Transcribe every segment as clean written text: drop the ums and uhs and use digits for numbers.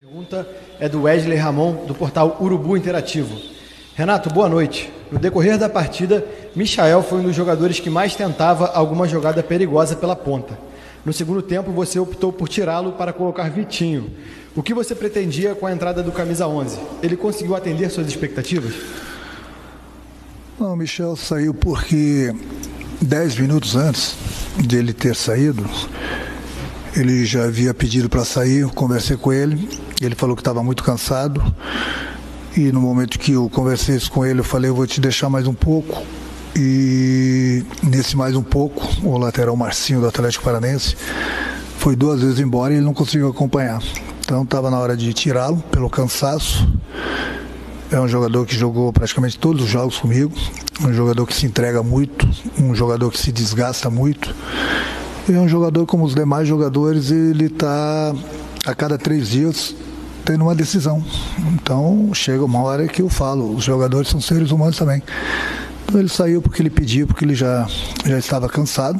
A pergunta é do Wesley Ramon, do portal Urubu Interativo. Renato, boa noite. No decorrer da partida, Michael foi um dos jogadores que mais tentava alguma jogada perigosa pela ponta. No segundo tempo, você optou por tirá-lo para colocar Vitinho. O que você pretendia com a entrada do camisa 11? Ele conseguiu atender suas expectativas? Não, o Michel saiu porque 10 minutos antes de ele ter saído, ele já havia pedido para sair, eu conversei com ele, ele falou que estava muito cansado, e no momento que eu conversei isso com ele, eu falei, eu vou te deixar mais um pouco, e nesse mais um pouco, o lateral Marcinho do Atlético Paranense foi 2 vezes embora e ele não conseguiu acompanhar. Então estava na hora de tirá-lo pelo cansaço. É um jogador que jogou praticamente todos os jogos comigo, um jogador que se entrega muito, um jogador que se desgasta muito. E é um jogador como os demais jogadores, ele está a cada 3 dias tendo uma decisão. Então chega uma hora que eu falo, os jogadores são seres humanos também. Então ele saiu porque ele pediu, porque ele já estava cansado,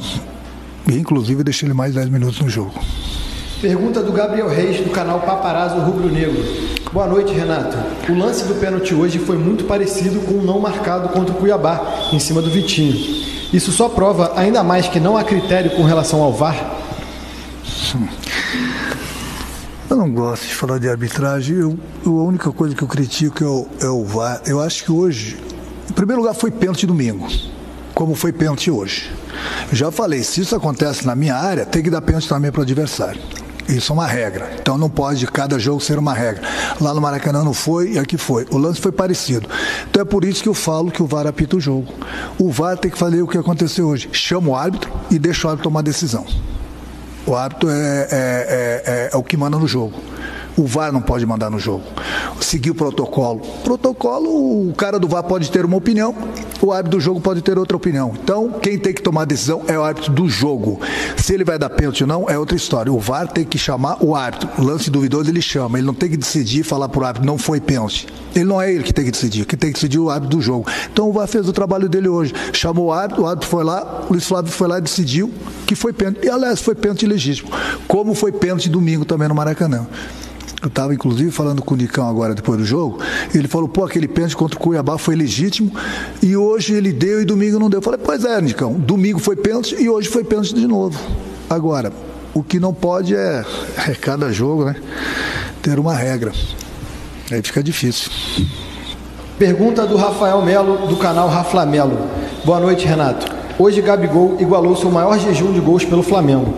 e inclusive deixei ele mais 10 minutos no jogo. Pergunta do Gabriel Reis, do canal Paparazzo Rubro Negro. Boa noite, Renato. O lance do pênalti hoje foi muito parecido com o não marcado contra o Cuiabá, em cima do Vitinho. Isso só prova ainda mais que não há critério com relação ao VAR? Eu não gosto de falar de arbitragem. A única coisa que eu critico é o VAR. Eu acho que hoje, em primeiro lugar, foi pênalti domingo, como foi pênalti hoje. Eu já falei, se isso acontece na minha área, tem que dar pênalti também para o adversário. Isso é uma regra. Então não pode cada jogo ser uma regra. Lá no Maracanã não foi e aqui foi. O lance foi parecido. Então é por isso que eu falo que o VAR apita o jogo. O VAR tem que fazer o que aconteceu hoje. Chama o árbitro e deixa o árbitro tomar decisão. O árbitro é o que manda no jogo. O VAR não pode mandar no jogo. Seguir o protocolo. O cara do VAR pode ter uma opinião, o árbitro do jogo pode ter outra opinião. Então, quem tem que tomar a decisão é o árbitro do jogo. Se ele vai dar pênalti ou não, é outra história. O VAR tem que chamar o árbitro. O lance duvidoso ele chama. Ele não tem que decidir e falar para o árbitro, não foi pênalti. Ele não é ele que tem que decidir. Quem tem que decidir é o árbitro do jogo. Então, o VAR fez o trabalho dele hoje. Chamou o árbitro foi lá, o Luiz Flávio foi lá e decidiu que foi pênalti. E, aliás, foi pênalti legítimo. Como foi pênalti domingo também no Maracanã. Eu estava, inclusive, falando com o Nicão agora, depois do jogo. Ele falou, aquele pênalti contra o Cuiabá foi legítimo e hoje ele deu e domingo não deu. Eu falei, pois é, Nicão, domingo foi pênalti e hoje foi pênalti de novo. Agora, o que não pode é cada jogo, né, ter uma regra. Aí fica difícil. Pergunta do Rafael Melo, do canal Raflamelo. Boa noite, Renato. Hoje, Gabigol igualou seu maior jejum de gols pelo Flamengo.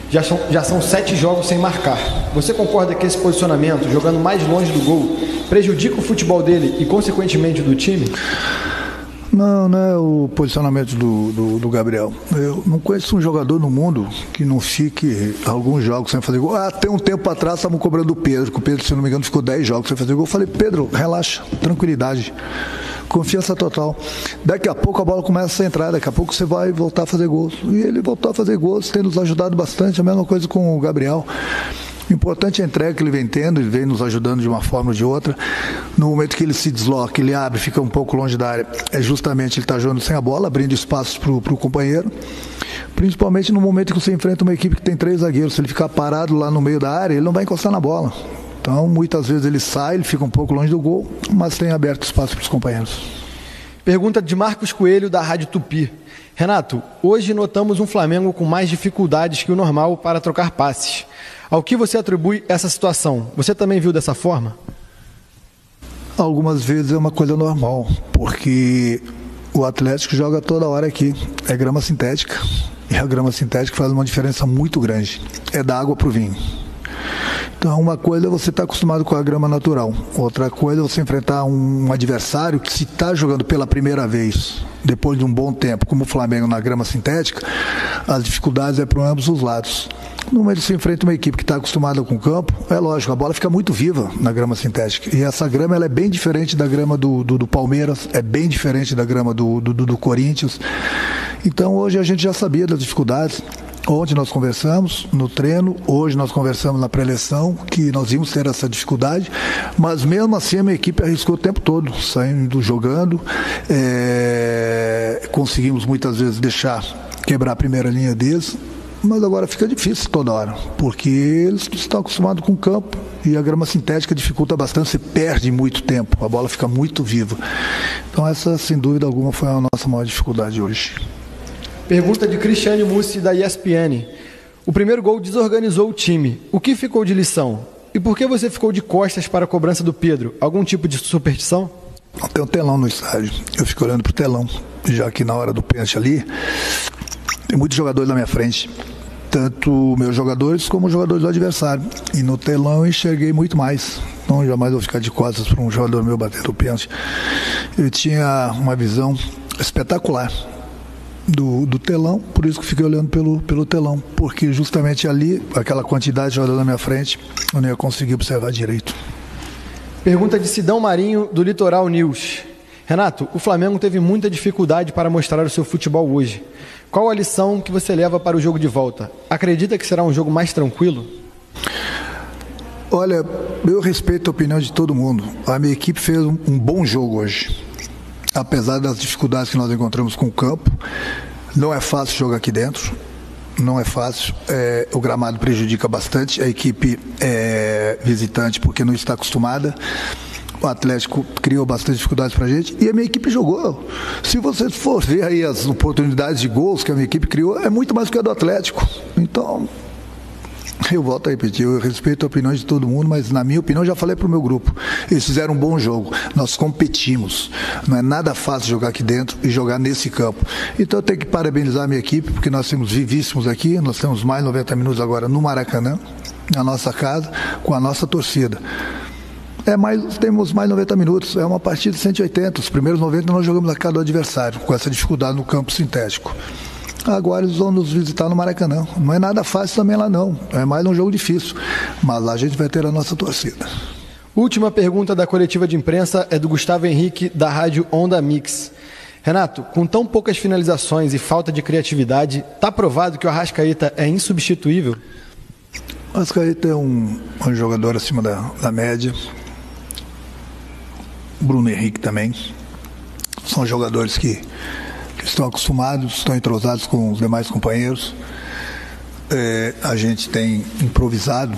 Já são 7 jogos sem marcar. Você concorda que esse posicionamento, jogando mais longe do gol, prejudica o futebol dele e, consequentemente, do time? Não é o posicionamento do Gabriel. Eu não conheço um jogador no mundo que não fique alguns jogos sem fazer gol. Tem um tempo atrás estavam cobrando o Pedro, que o Pedro, se não me engano, ficou 10 jogos sem fazer gol. Eu falei, Pedro, relaxa, tranquilidade. Confiança total. Daqui a pouco a bola começa a entrar, daqui a pouco você vai voltar a fazer gols. E ele voltou a fazer gols, tem nos ajudado bastante. A mesma coisa com o Gabriel. O importante é a entrega que ele vem tendo, ele vem nos ajudando de uma forma ou de outra. No momento que ele se desloca, ele abre, fica um pouco longe da área, é justamente ele está jogando sem a bola, abrindo espaços para o companheiro. Principalmente no momento que você enfrenta uma equipe que tem 3 zagueiros. Se ele ficar parado lá no meio da área, ele não vai encostar na bola. Então, muitas vezes ele sai, ele fica um pouco longe do gol, mas tem aberto espaço para os companheiros. Pergunta de Marcos Coelho, da Rádio Tupi. Renato, hoje notamos um Flamengo com mais dificuldades que o normal para trocar passes. Ao que você atribui essa situação? Você também viu dessa forma? Algumas vezes é uma coisa normal, porque o Atlético joga toda hora aqui. É grama sintética, e a grama sintética faz uma diferença muito grande. É da água para o vinho. Então, uma coisa é você estar acostumado com a grama natural. Outra coisa é você enfrentar um adversário que, se está jogando pela primeira vez, depois de um bom tempo, como o Flamengo na grama sintética, as dificuldades é para ambos os lados. No momento que você enfrenta uma equipe que está acostumada com o campo, é lógico, a bola fica muito viva na grama sintética. E essa grama ela é bem diferente da grama do Palmeiras, é bem diferente da grama do Corinthians. Então, hoje a gente já sabia das dificuldades. Ontem nós conversamos no treino, hoje nós conversamos na pré-eleição, que nós íamos ter essa dificuldade, mas mesmo assim a minha equipe arriscou o tempo todo, saindo, jogando, conseguimos muitas vezes quebrar a primeira linha deles, Mas agora fica difícil toda hora, porque eles estão acostumados com o campo e a grama sintética dificulta bastante, você perde muito tempo, a bola fica muito viva. Então essa, sem dúvida alguma, foi a nossa maior dificuldade hoje. Pergunta de Cristiane Mussi, da ESPN. O primeiro gol desorganizou o time. O que ficou de lição? E por que você ficou de costas para a cobrança do Pedro? Algum tipo de superstição? Tem um telão no estádio, eu fico olhando pro telão, já que na hora do pênalti ali, tem muitos jogadores na minha frente, tanto meus jogadores como os jogadores do adversário. E no telão eu enxerguei muito mais. Então jamais vou ficar de costas para um jogador meu bater o pênalti. Eu tinha uma visão espetacular do telão, por isso que fiquei olhando pelo telão, porque justamente ali, aquela quantidade de jogadores na minha frente, eu não ia conseguir observar direito. Pergunta de Sidão Marinho, do Litoral News. Renato, o Flamengo teve muita dificuldade para mostrar o seu futebol hoje. Qual a lição que você leva para o jogo de volta? Acredita que será um jogo mais tranquilo? Olha, eu respeito a opinião de todo mundo. A minha equipe fez um bom jogo hoje. Apesar das dificuldades que nós encontramos com o campo, não é fácil jogar aqui dentro. Não é fácil, o gramado prejudica bastante, a equipe é visitante porque não está acostumada. O Atlético criou bastante dificuldades pra gente e a minha equipe jogou. Se você for ver aí as oportunidades de gols que a minha equipe criou, é muito mais do que a do Atlético. Então, eu volto a repetir, eu respeito a opinião de todo mundo, mas na minha opinião, já falei pro meu grupo, eles fizeram um bom jogo, nós competimos, não é nada fácil jogar aqui dentro e jogar nesse campo. Então eu tenho que parabenizar a minha equipe, porque nós temos vivíssimos aqui, nós temos mais 90 minutos agora no Maracanã, na nossa casa, com a nossa torcida. Temos mais 90 minutos, é uma partida de 180, os primeiros 90 nós jogamos na casa do adversário, com essa dificuldade no campo sintético. Agora eles vão nos visitar no Maracanã. Não é nada fácil também lá não, é mais um jogo difícil, mas lá a gente vai ter a nossa torcida. Última pergunta da coletiva de imprensa é do Gustavo Henrique, da rádio Onda Mix. Renato, com tão poucas finalizações e falta de criatividade, está provado que o Arrascaeta é insubstituível? O Arrascaeta é um jogador acima da média. Bruno Henrique também. São jogadores que estão acostumados, estão entrosados com os demais companheiros. A gente tem improvisado,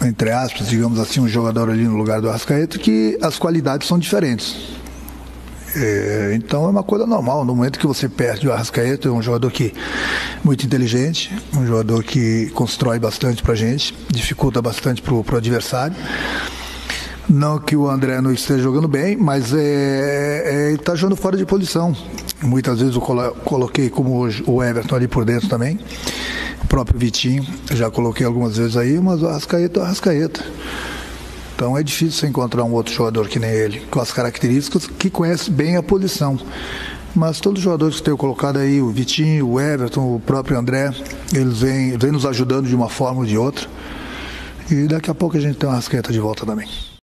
entre aspas, digamos assim, um jogador ali no lugar do Arrascaeta, que as qualidades são diferentes. Então é uma coisa normal. No momento que você perde o Arrascaeta, é um jogador muito inteligente, um jogador que constrói bastante pra gente, dificulta bastante pro adversário. Não que o André não esteja jogando bem, mas ele está jogando fora de posição. Muitas vezes eu coloquei, como hoje, o Everton ali por dentro também. O próprio Vitinho, já coloquei algumas vezes aí, mas o Arrascaeta é o Arrascaeta. Então é difícil você encontrar um outro jogador que nem ele, com as características, que conhece bem a posição. Mas todos os jogadores que tenho colocado aí, o Vitinho, o Everton, o próprio André, eles vêm nos ajudando de uma forma ou de outra. E daqui a pouco a gente tem uma Arrascaeta de volta também.